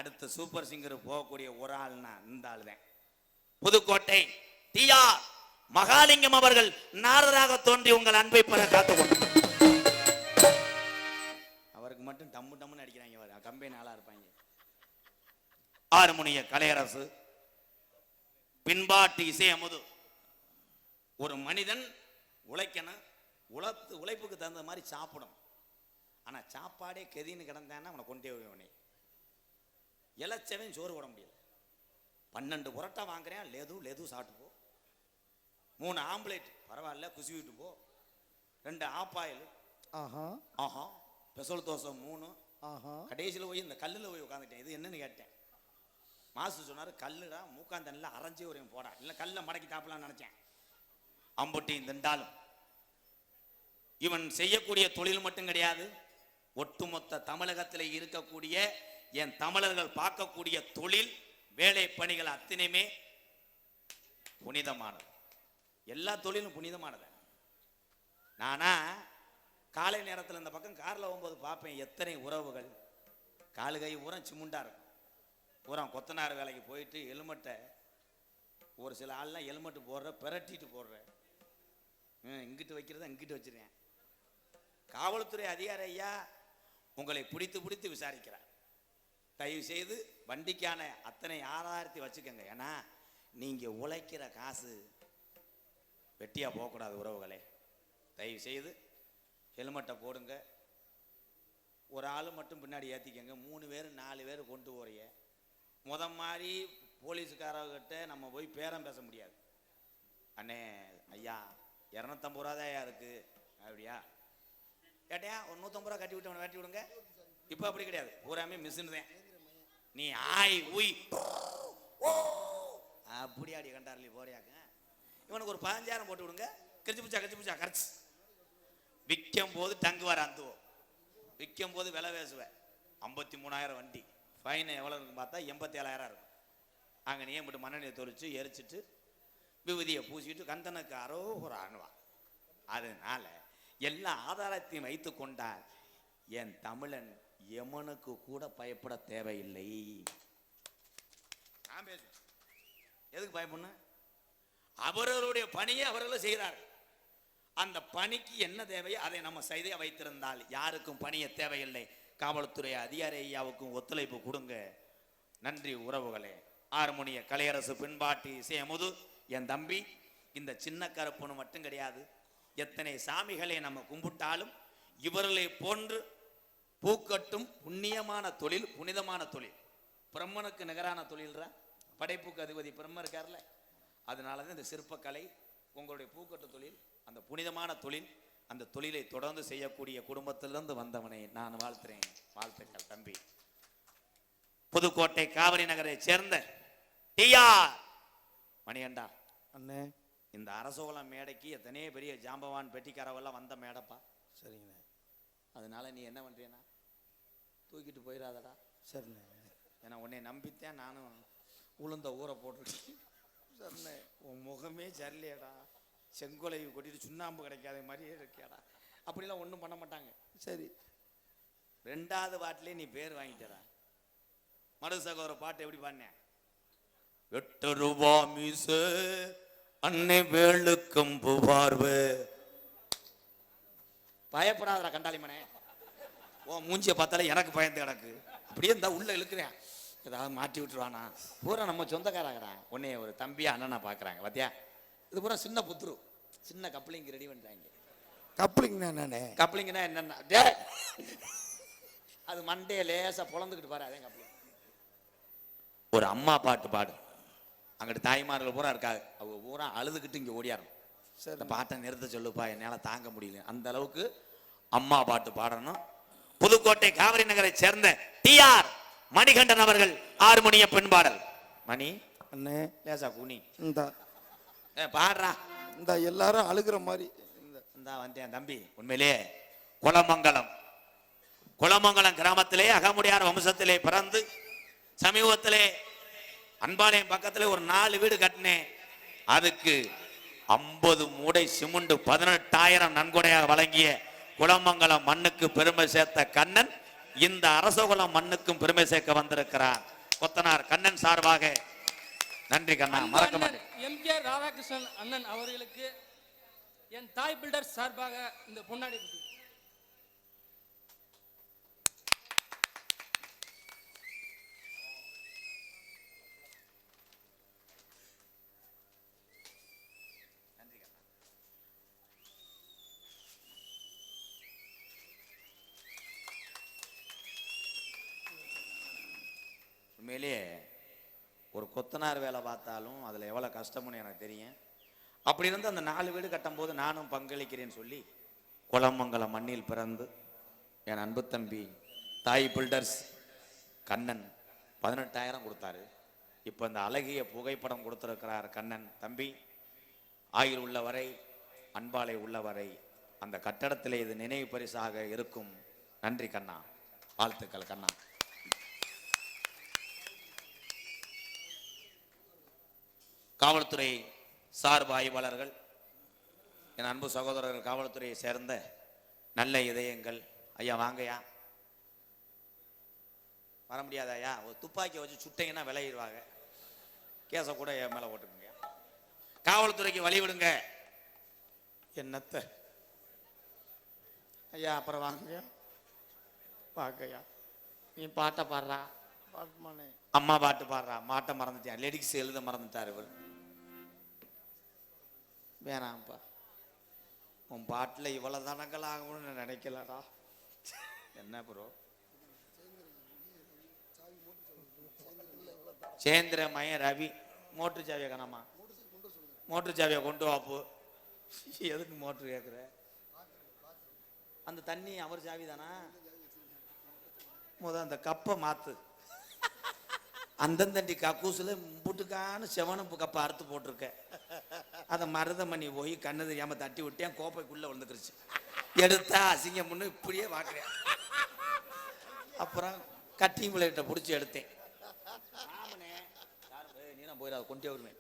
அடுத்து super singer போகக்கூடிய ஒரு ஆள்னா இந்த ஆள் தான். புதுக்கோட்டை டிஆர் மகாலிங்கம் அவர்கள் நாரதராக தோன்றி உங்கள் அன்பை பெற காத்துக்கொண்டு அவருக்கு மட்டும் டம்மு டம்முன்னு அடிக்கிறாங்க. கம்பெனி ஆளா இருப்பாங்க. ஆறுமுனிய கலையரசு பின்பாட்டு இசை அமுது. ஒரு மனிதன் உழைக்கணும், உழைப்புக்கு தகுந்த மாதிரி சாப்பிடும். ஆனா சாப்பாடே கெதின்னு கிடந்தான்னா அவனை கொண்டே வருவனே. இலச்சவன் சோறு போட முடியல. 12 புரோட்டா வாங்குறேன், லெது சாப்பிட்டு போ. 3 ஆம்லேட் பரவாயில்ல குசிவிட்டு போ. 2 ஆப்பாயில், ஆஹா பெசல் தோசை 3. கடைசியில் போய் இந்த கல்லில் போய் உட்காந்துட்டேன். இது என்னன்னு கேட்டேன். மாசு சொன்னாரு, கல்லுடா மூக்காந்தண்ணில் அரைஞ்சி ஒரு போடா, இல்லை கல்லை மடக்கி தாப்பலான்னு நினைச்சேன். அம்புட்டி திண்டாலும் இவன் செய்யக்கூடிய தொழில் மட்டும் கிடையாது, ஒட்டுமொத்த தமிழகத்தில் இருக்கக்கூடிய என் தமிழர்கள் பார்க்கக்கூடிய தொழில் வேலை பணிகள் அத்தனையுமே புனிதமானது. எல்லா தொழிலும் புனிதமானது. நானா காலை நேரத்தில் இந்த பக்கம் காரில் போகும்போது பார்ப்பேன், எத்தனை உறவுகள் காலுகை ஊரம் சிமுண்டா இருக்கும். பூரா கொத்தனார் வேலைக்கு போயிட்டு ஹெல்மெட்டை, ஒரு சில ஆள்லாம் ஹெல்மெட்டு போடுற பிரட்டிட்டு போடுற, இங்கிட்டு வைக்கிறத இங்கிட்டு வச்சிருக்கேன். காவல்துறை அதிகாரி ஐயா உங்களை பிடித்து விசாரிக்கிறார். தயவு செய்து வண்டிக்கான அத்தனை ஆதாரத்தை வச்சுக்கோங்க. ஏன்னா நீங்க உழைக்கிற காசு வெட்டியா போகக்கூடாது உறவுகளே. தயவு செய்து ஹெல்மெட்டை போடுங்க. ஒரு ஆள் மட்டும் பின்னாடி ஏற்றிக்கங்க. 3 பேர் 4 பேர் கொண்டு போறீங்க. மாதிரி போலீஸுக்காரர்கிட்ட நம்ம போய் பேரம் பேச முடியாது. அண்ணே ஐயா 250 ரூபா தான் இருக்கு அப்படியா கேட்டியா, ஒரு 150 ரூபா கட்டி விட்டு வெட்டி விடுங்க. இப்போ அப்படி கிடையாது, பூராமே மிஷின் தான். நீ ஆய் உய் அப்படி அடி கண்டாரலி போறியாக்க. இவனுக்கு ஒரு 15,000 போட்டு விடுங்க. கரிச்சு கரைச்சு விற்கும் போது டங்கு வர அந்துவோம். விற்கும் போது விலை பேசுவேன். 53,000 வண்டி ஃபைன் எவ்வளோ இருக்குன்னு பார்த்தா 87,000 இருக்கும். அங்கே நீ மட்டும் மண்ணெண்ணெயை தொளிச்சு எரிச்சிட்டு விபூதியை பூசிட்டு கந்தனுக்கு ஒரு அணுவான். அதனால எல்லா ஆதாரத்தையும் வைத்து கொண்டால் என் தமிழன் எமனுக்கு கூட பயப்பட தேவையில்லை. நான் பேசுவேன், எதுக்கு பயப்படணும்? அவர்களுடைய பணியை அவர்களும் செய்கிறார்கள். அந்த பணிக்கு என்ன தேவையோ அதை நம்ம செய்து வைத்திருந்தால் யாருக்கும் பணிய தேவையில்லை. காவல்துறை அதிகாரி ஐயாவுக்கும் ஒத்துழைப்பு கொடுங்க. நன்றி உறவுகளே. ஆறுமுனிய கலையரசு பின்பாட்டு இசை அமுது என் தம்பி. இந்த சின்ன கருப்புன்னு மட்டும் கிடையாது, எத்தனை சாமிகளை நம்ம கும்பிட்டாலும் இவர்களை போன்று பூக்கட்டும் புண்ணியமான தொழில், புனிதமான தொழில், பிரம்மனுக்கு நிகரான தொழில்ரா. படைப்புக்கு அதிபதி பிரம்ம இருக்கார்ல, அதனாலதான் இந்த சிற்பக்கலை, உங்களுடைய பூக்கட்டு தொழில், அந்த புனிதமான தொழில், அந்த தொழிலை தொடர்ந்து செய்யக்கூடிய குடும்பத்திலிருந்து வந்தவனை நான் வாழ்த்துறேன். வாழ்த்துக்கள் தம்பி. புதுக்கோட்டை காவிரி நகரை சேர்ந்த டிஆர் மணிகண்டா அண்ணே. இந்த அரசோலம் மேடைக்கு எத்தனையோ பெரிய ஜாம்பவான் பெட்டிக்காரவெல்லாம் வந்த மேடைப்பா. சரிங்கண்ணே. அதனால நீ என்ன பண்றீனா, தூக்கிட்டு போயிடாதடா. சரிண்ணே. ஏன்னா உன்னை நம்பித்தேன் நானும் உளுந்த ஊரை போட்டுட்டேன். சரிண்ணே. உன் முகமே சரியில்லையடா, செங்கோலை கொட்டிட்டு சுண்ணாம்பு கிடைக்காத மாதிரியே இருக்கியாடா. அப்படிலாம் ஒன்றும் பண்ண மாட்டாங்க. சரி, 2வது பாட்டிலே நீ பேர் வாங்கிட்டடா. மடு சகோதர பாட்டு எப்படி பாடினேன்? 8 ரூபா மீச அன்னை வேளுக்கும் புவார்வு. பயப்படாதடா கண்டாளிமனே, ஓ மூஞ்சிய பார்த்தாலே எனக்கு பயந்து கிடக்கு. அப்படியே இருந்தா உள்ள இழுக்கிறேன், ஏதாவது மாட்டி விட்டுருவானா. பூரா நம்ம சொந்தக்காரங்கடா, உன்னைய ஒரு தம்பியா அண்ணனா பாக்குறாங்க பாத்தியா. இது பூரா சின்ன புத்துரு, சின்ன கப்ளிங் ரெடி பண்றாங்க. கப்ளிங்னா என்னன்னா அது மண்டைய லேசா பொழந்துக்கிட்டு பாரு, அதே கப்ளிங். ஒரு அம்மா பாட்டு பாடு, அங்கிட்டு தாய்மார்கள் பூரா இருக்காது, அவங்க பூரா அழுதுகிட்டு இங்க ஓடியாரும். இந்த பாட்டை நிறுத்த சொல்லுப்பா, என்னால தாங்க முடியல. அந்த அளவுக்கு அம்மா பாட்டு பாடணும். புதுக்கோட்டை காவிரி நகரை சேர்ந்த டிஆர் மணிகண்டன் அவர்கள் ஆறுமுனிய பெண் பாடல். மணி அண்ணே லேசா குனி இந்த பாடுறா. இந்த எல்லாரும் அழுகிற மாதிரி இந்த வந்தேன் தம்பி. உண்மையிலே குளமங்கலம் கிராமத்திலே அகமுடியார் வம்சத்திலே பிறந்து சமீபத்திலே அன்பாலயம் பக்கத்திலே ஒரு 4 வீடு கட்டினேன். அதுக்கு 50 மூடை சிமெண்ட் 18,000 நன்கொடையாக வழங்கிய குளமங்கலம் மண்ணுக்கு பெருமை சேர்த்த கண்ணன் இந்த அரசகுலம் மண்ணுக்கும் பெருமை சேர்க்க வந்திருக்கிறார் கொத்தனார் கண்ணன் சார்பாக நன்றி கண்ணா. மறக்க மாட்டேன். எம்.கே. ராதாகிருஷ்ணன் அண்ணன் அவர்களுக்கு என் தாய் பில்டர் சார்பாக இந்த பொன்னாடி உண்மையிலேயே ஒரு கொத்தனார் வேலை பார்த்தாலும் அதில் எவ்வளோ கஷ்டம்னு எனக்கு தெரியும். அப்படி இருந்து அந்த 4 வீடு கட்டும்போது நானும் பங்களிக்கிறேன்னு சொல்லி குளமங்கலம் மண்ணில் பிறந்து என் அன்பு தம்பி தாய் பில்டர்ஸ் கண்ணன் 18,000 கொடுத்தாரு. இப்போ இந்த அழகிய புகைப்படம் கொடுத்துருக்கிறார் கண்ணன் தம்பி. ஆயுள் உள்ளவரை அன்பாலை உள்ளவரை அந்த கட்டடத்திலே இது நினைவு பரிசாக இருக்கும். நன்றி கண்ணா, வாழ்த்துக்கள் கண்ணா. காவல்துறை சார்பு ஆய்வாளர்கள், என் அன்பு சகோதரர்கள், காவல்துறையை சேர்ந்த நல்ல இதயங்கள், ஐயா வாங்கய்யா. வர முடியாதாயா? ஒரு துப்பாக்கியை வச்சு சுட்டைங்கன்னா விளையிடுவாங்க. கேஸை கூட என் மேலே ஓட்டுக்குங்க. காவல்துறைக்கு வழி விடுங்க. என்னத்த ஐயா அப்புறம் வாங்கய்யா. வாங்கய்யா, நீ பாட்டை பாடுறா. அம்மா பாட்டு பாடுறா. மாட்டை மறந்துட்டேன், லிரிக்ஸ் எழுத மறந்துட்டார் இவர். வேணாம்ப்பா, உன் பாட்டில் இவ்வளோ தனங்கள் ஆகும்னு நினைக்கலடா. என்ன ப்ரோ? சேந்திரமய ரவி மோட்ரு சாவியை காணாமா? மோட்ரு சாவியை கொண்டு வாப்பு. எதுக்கு மோட்ரு கேட்குற? அந்த தண்ணி அவர் சாவி தானா? அந்த கப்பை மாத்து. அந்தந்தண்டி கக்கூசில் புட்டுக்கான செவனப்பு கப்பை அறுத்து போட்டிருக்க. அதை மருதமணி போய் கண்ணு தெரியாம தட்டி விட்டேன், கோப்பைக்குள்ள விழுந்துக்கிருச்சு. எடுத்தா அசிங்கம் பண்ணு இப்படியே பார்க்குறேன். அப்புறம் கட்டிங் பிளேட்டை பிடிச்சி எடுத்தேன். நீ நான் போயிடாத கொண்டே வருவேன்.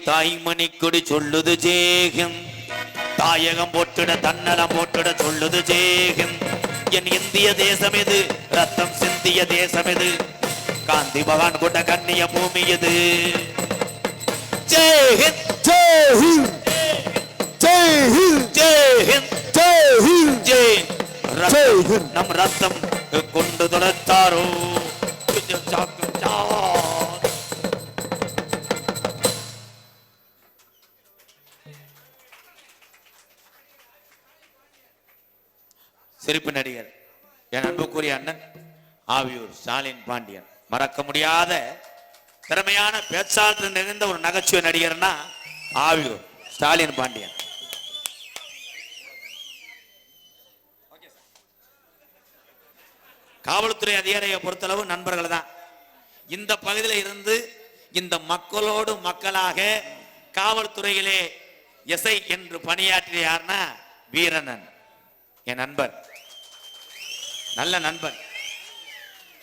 தாய்மணி கொடி சொல்லுது ஜேகம், தாயகம் போட்டுட தன்னலம் போட்டுட சொல்லுது ஜேகம். என் இந்திய தேசம் இது, ரத்தம் சிந்திய தேசம் இது, காந்தி பகவான் கொண்ட கண்ணிய பூமி இது. ஜெய் ஹிந்த், ஜெய் ஹிந்த், ஜெய் ஹிந்த், ஜெய் ஹிந்த், ஜெய் ஹிந்த், ஜெய் ஹிந்த். நம் ரத்தம் கொண்டு தொடர்த்தாரோ. சிரிப்பு நடிகர் என் அன்புக்குரிய அண்ணன் ஆவியூர் ஸ்டாலின் பாண்டியன். மறக்க முடியாத திறமையான பேச்சாளர் நிறைந்த ஒரு நகைச்சுவை நடிகர்னா ஆவியூர் ஸ்டாலின் பாண்டியன். காவல்துறை அதிகாரியை பொறுத்தளவு நண்பர்கள் தான். இந்த பகுதியில் இருந்து இந்த மக்களோடு மக்களாக காவல்துறையிலே எஸ்ஐ என்று பணியாற்றிய யாருன்னா வீரனன், என் நண்பர், நல்ல நண்பன்.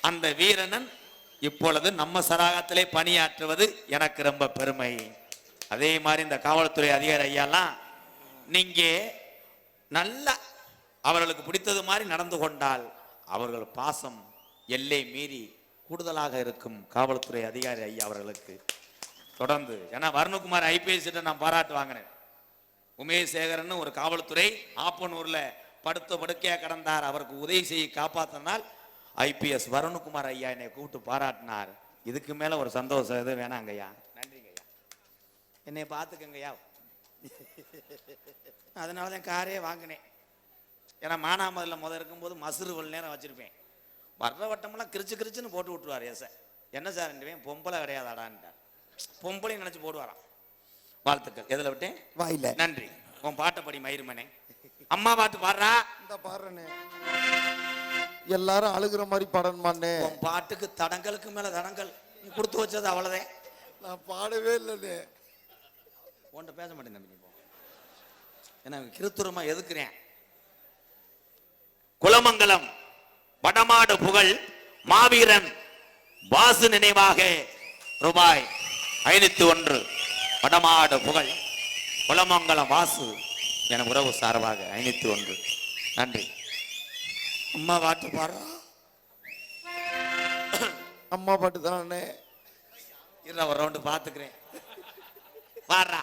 அந்த வீரனன் இப்பொழுது நம்ம சராகத்திலே பணியாற்றுவது எனக்கு ரொம்ப பெருமை. அதே மாதிரி இந்த காவல்துறை அதிகாரி ஐயாலாம் நீங்க நல்லா அவர்களுக்கு பிடித்தது மாதிரி நடந்து கொண்டால் அவர்கள் பாசம் எல்லை மீறி கூடுதலாக இருக்கும். காவல்துறை அதிகாரி ஐயா அவர்களுக்கு தொடர்ந்து, ஏன்னா வருணகுமார் ஐபிஎஸ் நான் பாராட்டு வாங்கினேன். உமேஷ் சேகரன் ஒரு காவல்துறை ஆப்பனூர்ல படுத்த படுக்கையா கடந்தார். அவருக்கு உதவி செய்ய காப்பாற்றினால் ஐபிஎஸ் வருணகுமார் ஐயா என்னை கூப்பிட்டு பாராட்டினார். இதுக்கு மேல ஒரு சந்தோஷம் எது வேணாங்க ஐயா. நன்றிங்க ஐயா, என்னை பார்த்துக்கங்கய்யா. அதனாலதான் காரே வாங்கினேன். ஏன்னா மானாமதுல இருக்கும்போது மசுறு ஒரு நேரம் வச்சிருப்பேன். வர்ற வட்டமெல்லாம் கிரிச்சுன்னு போட்டு விட்டுருவார். ஏச என்ன சார் பொம்பளை கிடையாதாடான்ட்டார். பொம்பளையும் நினைச்சு போடுவாராம். வாழ்த்துக்கள். எதுல விட்டேன்? வாயில. நன்றி. உன் பாட்டை படி மயிருமனே. அம்மா பாட்டு பாடுறா. இந்த பாடுறனே எல்லாரும் அழுகுற மாதிரி பாடணுமானே. உன் பாட்டுக்கு தடங்களுக்கு மேல தடங்கள். நீ கொடுத்து வச்சது அவ்வளவுதான். நான் பாடவே இல்லை. உன்கிட்ட பேச மாட்டேன் தம்பி. ஏன்னா கிருத்துரமா எதுக்குறேன். குலமங்கலம் வடமாடு புகழ் மாவீரன் வாசு நினைவாக ரூபாய் 501 வடமாடு புகழ் குலமங்கலம் வாசு என உறவு சார்பாக 501. நன்றி. அம்மா பாட்டு பாடுறா. அம்மா பாட்டு தானே. இருடா ஒரு ரவுண்டு பார்த்துக்கிறேன். பாடுறா.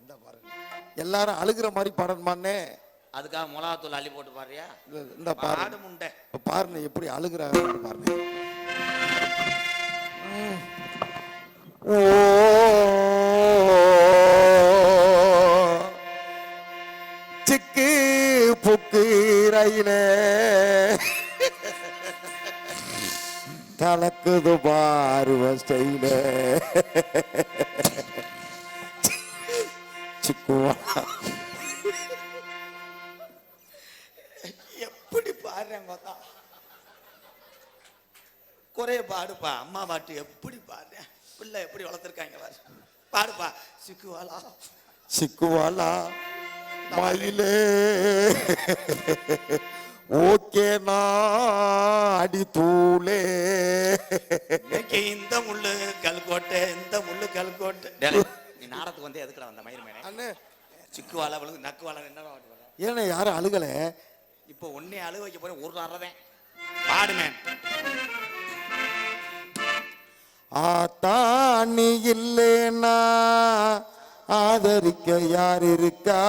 இந்த பாருங்க, எல்லாரும் அழுகிற மாதிரி பாடணுமாண்ணே. அதுக்காக மிளகாத்தூள் அள்ளி போட்டு பாடுறியா? இந்த பாடு முண்டை பாருங்க எப்படி அழுகிறாங்க பாருங்க. ஓ சிக்கு புக்கு ரயிலே கலக்குது பாருவ ஸ்டைல சிக்குவா எப்படி பாடுறேன் பார்த்தா குறைய பாடுப்பா. அம்மா பாட்டு எப்படி பாடுறேன், பிள்ளை எப்படி வளர்த்துருக்காங்க பாரு. பாடுப்பா. சிக்குவாளா சிக்குவாளா மயிலே ஓகேனா அடி தூளே இந்த முள்ளு கல்கோட்டை, இந்த முள்ளு கல்கோட்டை. நீ நாடத்துக்கு வந்து எதுக்குடா வந்த மயிர் மேலே? அண்ணே சிக்குவாளா விழுந்து நக்குவாளா என்ன பாட்டு பாடுற? ஏன்னா யாரும் அழுகல. இப்போ ஒன்னே அழுக வைக்க போறேன். ஒரு அறதேன் பாடுமே. ஆத்தாணி இல்லேனா ஆதரிக்க யார் இருக்கா?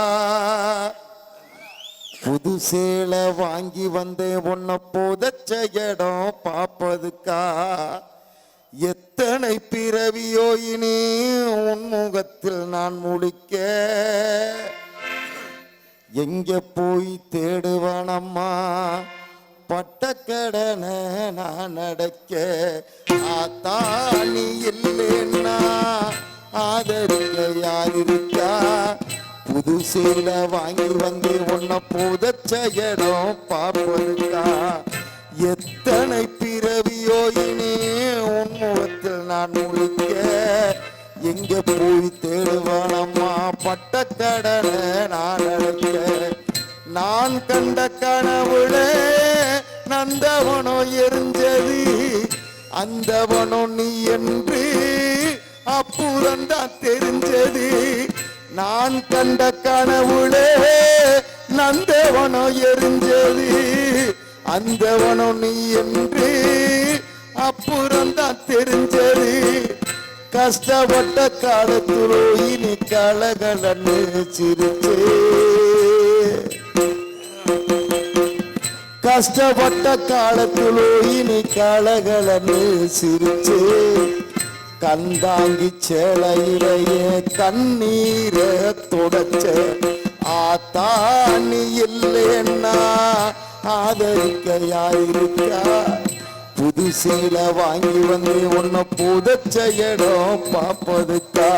புது சேலை வாங்கி வந்தேன் உன்னை புதைச்ச இடம் பாப்பதுக்கா? எத்தனை பிறவியோ இனி உன்முகத்தில் நான் முழிக்க எங்க போய் தேடுவானம்மா பட்டக்கடனை நான் அடைக்க? ஆத்தாணி இல்லைன்னா ஆதரிக்க யார் இருக்கா? புது சேலை வாங்கி வந்து உன்னை புதைச்ச இடம் பார்ப்பதுக்கா? எத்தனை பிறவியோ இனி உன்முகத்தில் நான் முழிக்க எங்க போய் தேடுவானம்மா பட்டக்கடனை நான் அடைக்க? நான் கண்ட கனவுல நந்தவனோ எரிஞ்சது அந்தவனோ நீ என்று அப்புறந்தான் தெரிஞ்சது. நான் கண்ட கனவுல நந்தவனோ எரிஞ்சது அந்தவனோ நீ என்று அப்புறந்தான் தெரிஞ்சது. கஷ்டப்பட்ட காலத்துலோ இனி கலகலன்னு சிரிச்சே கஷ்டப்பட்ட காலத்துலோ இனி கலகலன்னு சிரிச்சே கந்தாங்கி சேலையிலேயே கண்ணீரை தொடச்ச. ஆத்தாணி இல்லைன்னா ஆதரிக்க யாருக்கா? புது சேலை வாங்கி வந்து உன்னை புதைச்ச இடம் பார்ப்பதுக்கா?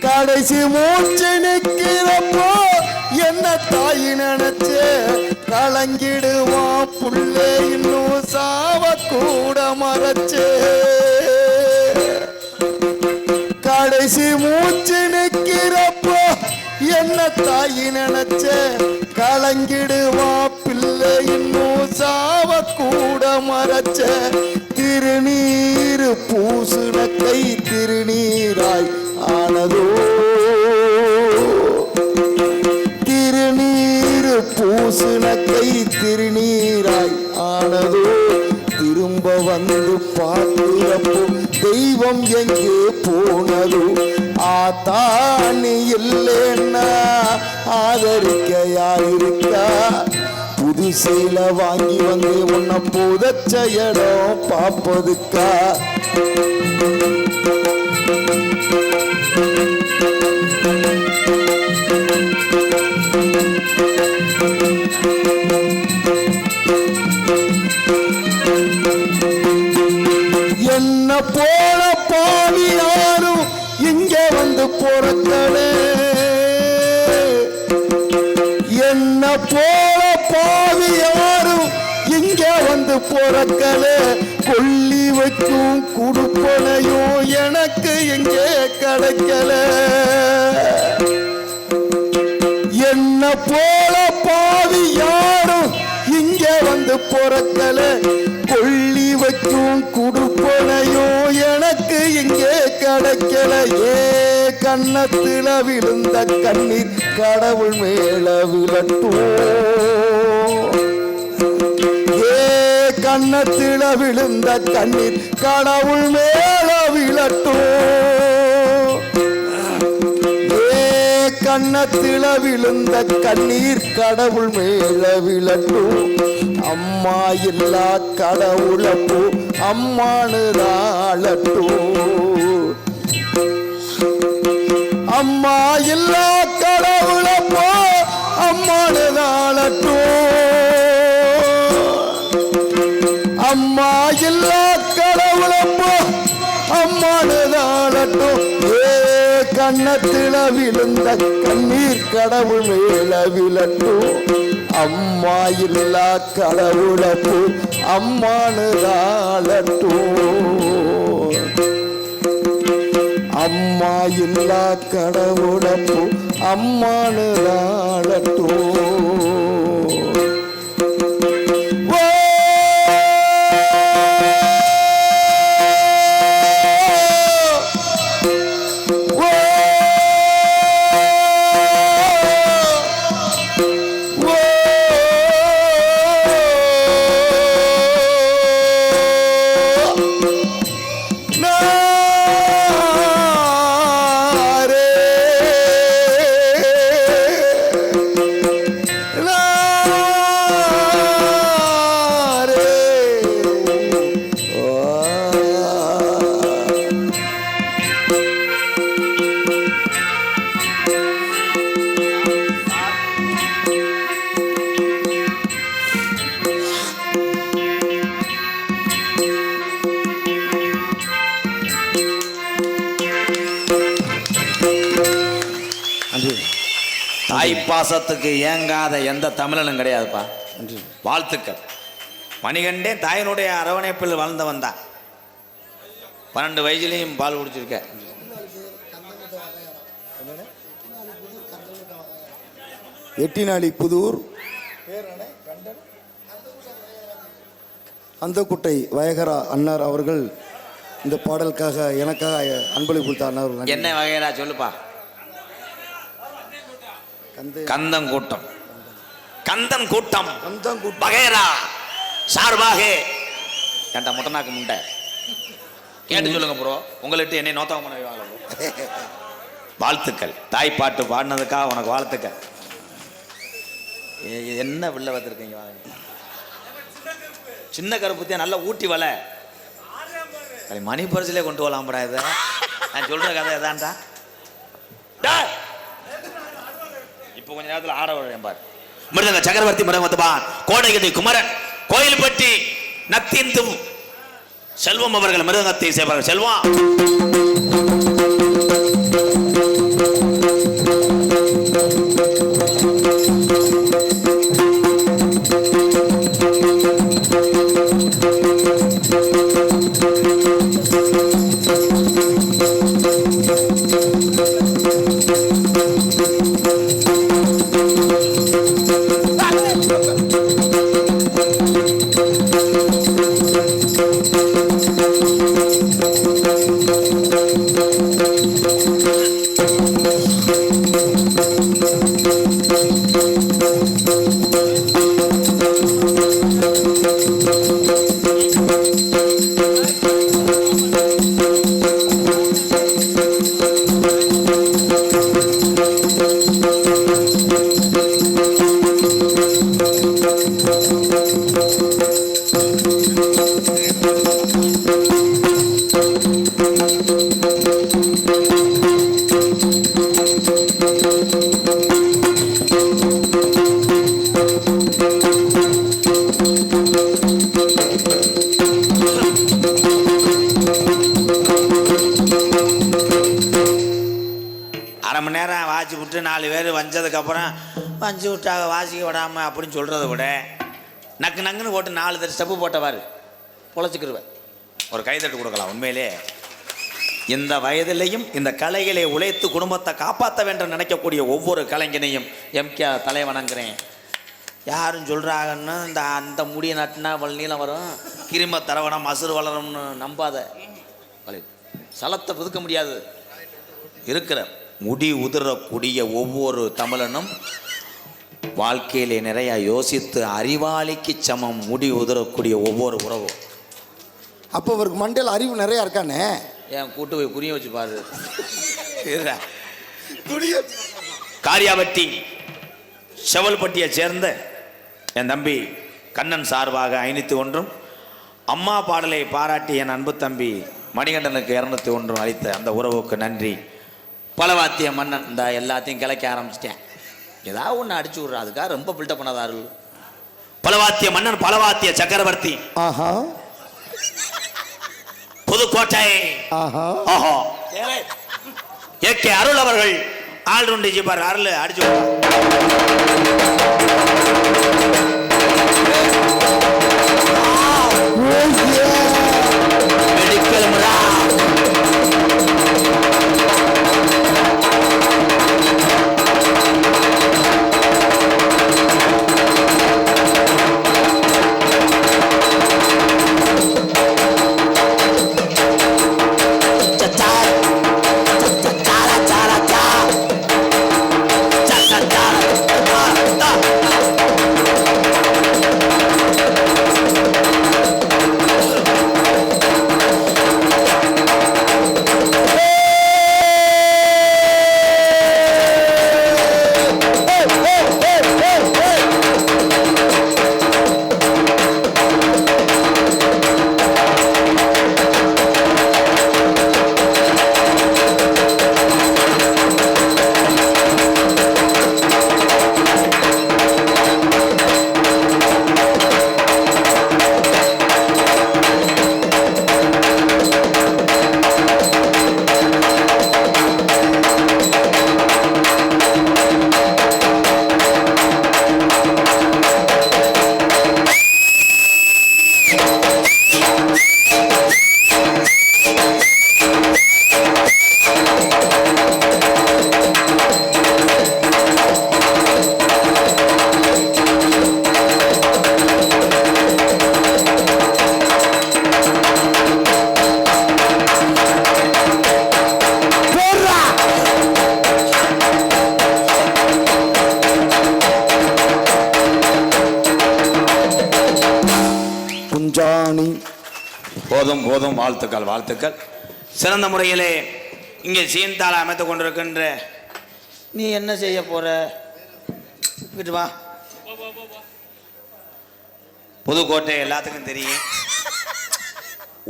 கடைசி மூச்சு நிற்கிறப்போ என்ன தாய் நினைச்ச கலங்கிடுவான் புள்ளே இன்னும் சாவ கூட மறைச்சே. கடைசி மூச்சு நிற்கிறப்போ என்ன தாய் நினைச்ச கலங்கிடுவான் பிள்ளை இன்னும் சாவ கூட மறைச்ச. திருநீர் பூசுன கை திருநீராய் ஆனதோ திருநீர் பூசுன கை திருநீராய் ஆனதோ. திரும்ப வந்து பார்க்கிறப்போ தெய்வம் எங்கே போனதோ? ஆத்தாணி இல்லைன்னா ஆதரிக்க யாருக்கா? புது சேலை வாங்கி வந்து உன்னை புதைச்ச இடம் பார்ப்பதுக்கா? என்ன போல பாவி யாரும் இங்கே வந்து பொறக்கலே. என்ன போல பாவி யாரும் இங்கே வந்து பொறக்கலே. கொல்லி வைக்கும் குடுப்பனையும் எனக்கு எங்கே கிடைக்கல. என்ன போ வந்து பொறக்கல கொள்ளி வைக்கும் குடுப்பனையும் எனக்கு இங்கே கிடைக்கல ஏ கன்னத்துல விழுந்த கண்ணீர் கடவுள் மேல விழட்டும் ஏ கன்னத்துல விழுந்த கண்ணீர் கடவுள் மேல விழட்டும் கன்னத்தில விழுந்த கண்ணீர் கடவுள் மேல விழட்டும் அம்மா இல்லா கடவுளப்போ அம்மானு தாளட்டும் அம்மா இல்லா கடவுளப்போ அம்மானு தாளட்டும் அம்மா இல்லா கடவுளப்போ அம்மானு தாளட்டும் கன்னத்தில விழுந்த கண்ணீர் கடவுள் மேல விழட்டும் அம்மா இல்லா கடவுளப்போ அம்மானு தாளட்டும் அம்மா இல்லா கடவுளப்போ அம்மானு தாளட்டும் தாய் பாசத்துக்கு ஏங்காத எந்த தமிழனும் கிடையாதுப்பா. வாழ்த்துக்கள். மணிகண்டேன் தாயினுடைய அரவணைப்பில் வாழ்ந்தவன் தான். 12 வயசுலையும் பால் குடிச்சிருக்க. எட்டினாளி புதூர் அந்தக்குட்டை வயகரா அன்னார் அவர்கள் இந்த பாடலுக்காக எனக்காக அன்பளிப்பு கொடுத்தார். என்ன வகைரா சொல்லுப்பா. கந்தன் கூட்டம் கந்தன் கூட்டம் வகைரா சார்பாக ஏன்டா முட்டனாக்கு முண்டை கேட்டு சொல்லுங்க ப்ரோ. உங்கள்கிட்ட என்னை நோத்தம் பண்ண வைவாங்க. வாழ்த்துக்கள். தாய்ப்பாட்டு பாடினதுக்காக உனக்கு வாழ்த்துக்கள். என்ன வில்ல வந்திருக்கீங்க? சின்ன கருப்புத்தியா நல்லா ஊட்டி வலை மணி பரிசிலே கொண்டு வரலாம்டா. இதை நான் சொல்ற கதை எதான்டா. இப்போ கொஞ்ச நேரத்தில் ஆட விடுறேன் பார். மிருதங்க சக்கரவர்த்தி மிருதமத்துபான் கோடகிரி குமரன் கோயில்பட்டி நத்திந்து செல்வம் அவர்கள் மிருதங்கத்தை செய்வார்கள். செல்வம் விட்டு 4 பேர் வந்ததுக்கப்புறம் வஞ்சி விட்டாக வாசிக்க விடாமல் அப்படின்னு சொல்கிறத விட நக்கு நக்குன்னு போட்டு 4 ஸ்டெப்பு போட்டவார் பொழைச்சிக்கிருவார். ஒரு கைதட்டு கொடுக்கலாம். உண்மையிலே இந்த வயதிலையும் இந்த கலைகளை உழைத்து குடும்பத்தை காப்பாற்ற வேண்டும் நினைக்கக்கூடிய ஒவ்வொரு கலைஞனையும் எம்கே தலை வணங்குறேன். யாரும் சொல்கிறாங்கன்னு இந்த அந்த முடியை நட்டினா நீளம் வரும், கிரும தரவணம் மசுறு வளரும்னு நம்பாத. சலத்தை புதுக்க முடியாது. இருக்கிற முடி உதிரக்கூடிய ஒவ்வொரு தமிழனும் வாழ்க்கையிலே நிறைய யோசித்து அறிவாளிக்கு சமம் முடி உதிரக்கூடிய ஒவ்வொரு உறவும். அப்போ அவருக்கு மண்டையில் அறிவு நிறையா இருக்கானே. என் கூட்டு போய் குறிய வச்சு பாரு. காரியாபட்டி செவல்பட்டியை சேர்ந்த என் தம்பி கண்ணன் சார்பாக 501 அம்மா பாடலை பாராட்டி என் அன்பு தம்பி மணிகண்டனுக்கு 201 அளித்த அந்த உறவுக்கு நன்றி. பலவாத்திய மன்னன் இந்த எல்லாத்தையும் கிளக்க ஆரம்பிச்சிட்டேன். ஏதாவது ஒன்று அடிச்சு விட்றா, அதுக்காக ரொம்ப பில்டப் பண்ணாதாரு. பலவாத்திய மன்னன் பலவாத்திய சக்கரவர்த்தி புதுக்கோட்டை ஏகே அருள் அவர்கள் ஆல்ரவுண்ட் ஜிப்பார் அருள் அடிச்சு மெடிக்கல் முறை போதும் போதும். வாழ்த்துக்கள் வாழ்த்துக்கள். சிறந்த முறையிலே இங்கே சீன்தாளை அமைத்து கொண்டிருக்கின்ற நீ என்ன செய்ய போற? வீட்டு வா. புதுக்கோட்டை எல்லாத்துக்கும் தெரியும்.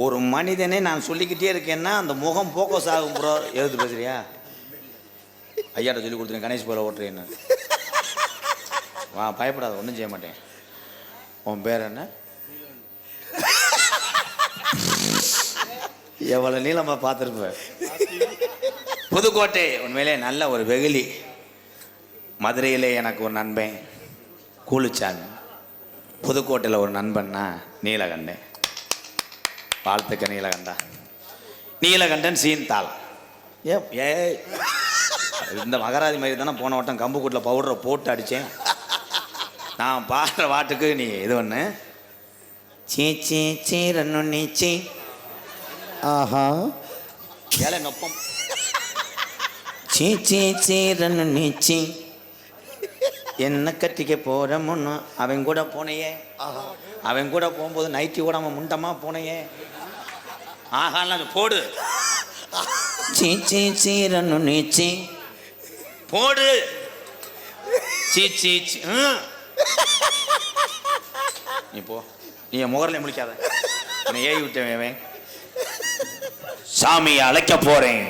ஒரு மனிதனை நான் சொல்லிக்கிட்டே இருக்கேன்னா அந்த முகம் போக்கஸ் ஆகும். ப்ரோ எழுத்து பேசுறியா? ஐயாட்ட சொல்லி கொடுத்துருங்க, கணேஷ் போல ஓட்டுறேன்னு. வா, பயப்படாத, ஒன்றும் செய்ய மாட்டேன். உன் பேர் என்ன? எவ்வளோ நீளமாக பார்த்துருப்பேன். புதுக்கோட்டை உண்மையிலே நல்ல ஒரு வெகுளி. மதுரையிலே எனக்கு ஒரு நண்பன் கூலிச்சாமி, புதுக்கோட்டையில் ஒரு நண்பன்னா நீலகண்டன். வாழ்த்துக்க நீலகண்டா. நீலகண்டன் சீன்தாளம். ஏ இந்த மகராதி மாதிரி தானே போன வட்டம் கம்பு கூட்டில் பவுடரை போட்டு அடித்தேன். நான் பாடுற வாட்டுக்கு நீ இது ஒன்று சீ சீ சீ ரன்னு நீச்சி ஏழை நொப்பம் சீ சீ சீ ரன்னு நீச்சி என்ன கட்டிக்க போகிற முன்னு அவன் கூட போனையே. அவன் கூட போகும்போது நைட்டி கூட அவன் முண்டமா போனையே. ஆஹான்னு போடு. சீ சீ சீ ரன்னு நீச்சி போடு. சீ சீ சீ நீ போ. நீ என் முகரில் முழிக்காத. என்னை ஏறி விட்டவன் சாமியை அழைக்க போறேன்.